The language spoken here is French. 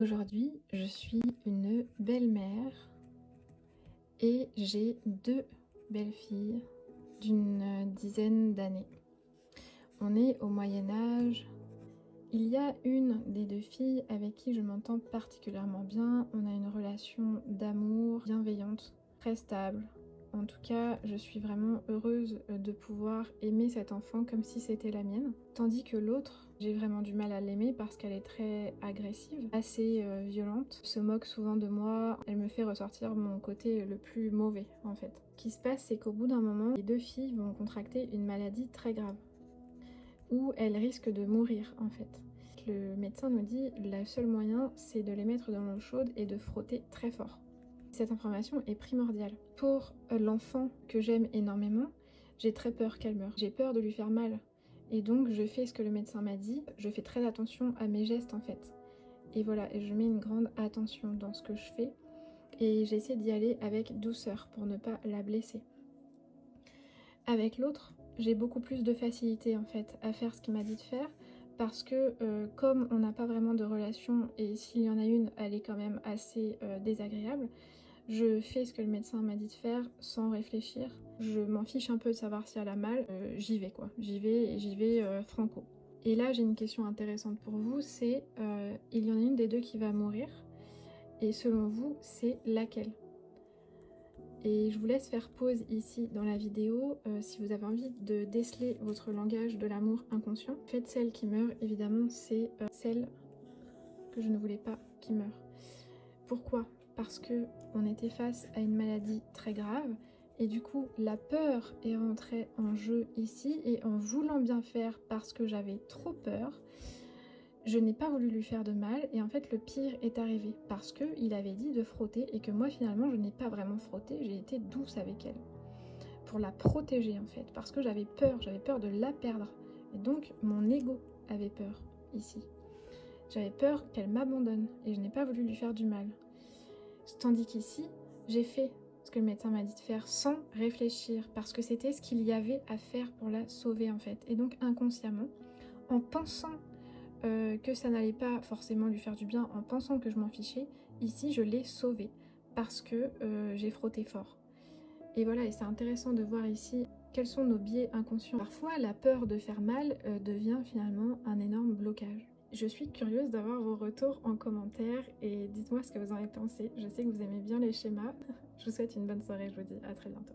Aujourd'hui, je suis une belle-mère et j'ai 2 belles-filles d'une dizaine d'années. On est au Moyen Âge. Il y a une des 2 filles avec qui je m'entends particulièrement bien. On a une relation d'amour bienveillante, très stable. En tout cas, je suis vraiment heureuse de pouvoir aimer cet enfant comme si c'était la mienne. Tandis que l'autre, j'ai vraiment du mal à l'aimer parce qu'elle est très agressive, assez violente, se moque souvent de moi, elle me fait ressortir mon côté le plus mauvais en fait. Ce qui se passe, c'est qu'au bout d'un moment, les 2 filles vont contracter une maladie très grave, où elles risquent de mourir en fait. Le médecin nous dit le seul moyen, c'est de les mettre dans l'eau chaude et de frotter très fort. Cette information est primordiale. Pour l'enfant que j'aime énormément, j'ai très peur qu'elle meure. J'ai peur de lui faire mal. Et donc je fais ce que le médecin m'a dit. Je fais très attention à mes gestes en fait. Et voilà, et je mets une grande attention dans ce que je fais. Et j'essaie d'y aller avec douceur pour ne pas la blesser. Avec l'autre, j'ai beaucoup plus de facilité en fait à faire ce qu'il m'a dit de faire. Parce que comme on n'a pas vraiment de relation, et s'il y en a une, elle est quand même assez désagréable, je fais ce que le médecin m'a dit de faire sans réfléchir. Je m'en fiche un peu de savoir si elle a mal, j'y vais quoi. J'y vais et j'y vais franco. Et là j'ai une question intéressante pour vous, c'est il y en a une des 2 qui va mourir, et selon vous, c'est laquelle? Et je vous laisse faire pause ici dans la vidéo si vous avez envie de déceler votre langage de l'amour inconscient. Faites celle qui meurt, évidemment, c'est celle que je ne voulais pas qui meure. Pourquoi? Parce que on était face à une maladie très grave et du coup la peur est rentrée en jeu ici, et en voulant bien faire parce que j'avais trop peur, je n'ai pas voulu lui faire de mal, et en fait le pire est arrivé parce qu'il avait dit de frotter et que moi finalement je n'ai pas vraiment frotté, j'ai été douce avec elle pour la protéger en fait, parce que j'avais peur de la perdre, et donc mon ego avait peur ici. J'avais peur qu'elle m'abandonne et je n'ai pas voulu lui faire du mal. Tandis qu'ici, j'ai fait ce que le médecin m'a dit de faire sans réfléchir, parce que c'était ce qu'il y avait à faire pour la sauver en fait. Et donc inconsciemment, en pensant que ça n'allait pas forcément lui faire du bien, en pensant que je m'en fichais, ici je l'ai sauvée, parce que j'ai frotté fort. Et voilà, et c'est intéressant de voir ici quels sont nos biais inconscients. Parfois, la peur de faire mal devient finalement un énorme blocage. Je suis curieuse d'avoir vos retours en commentaire et dites-moi ce que vous en avez pensé. Je sais que vous aimez bien les schémas. Je vous souhaite une bonne soirée, je vous dis à très bientôt.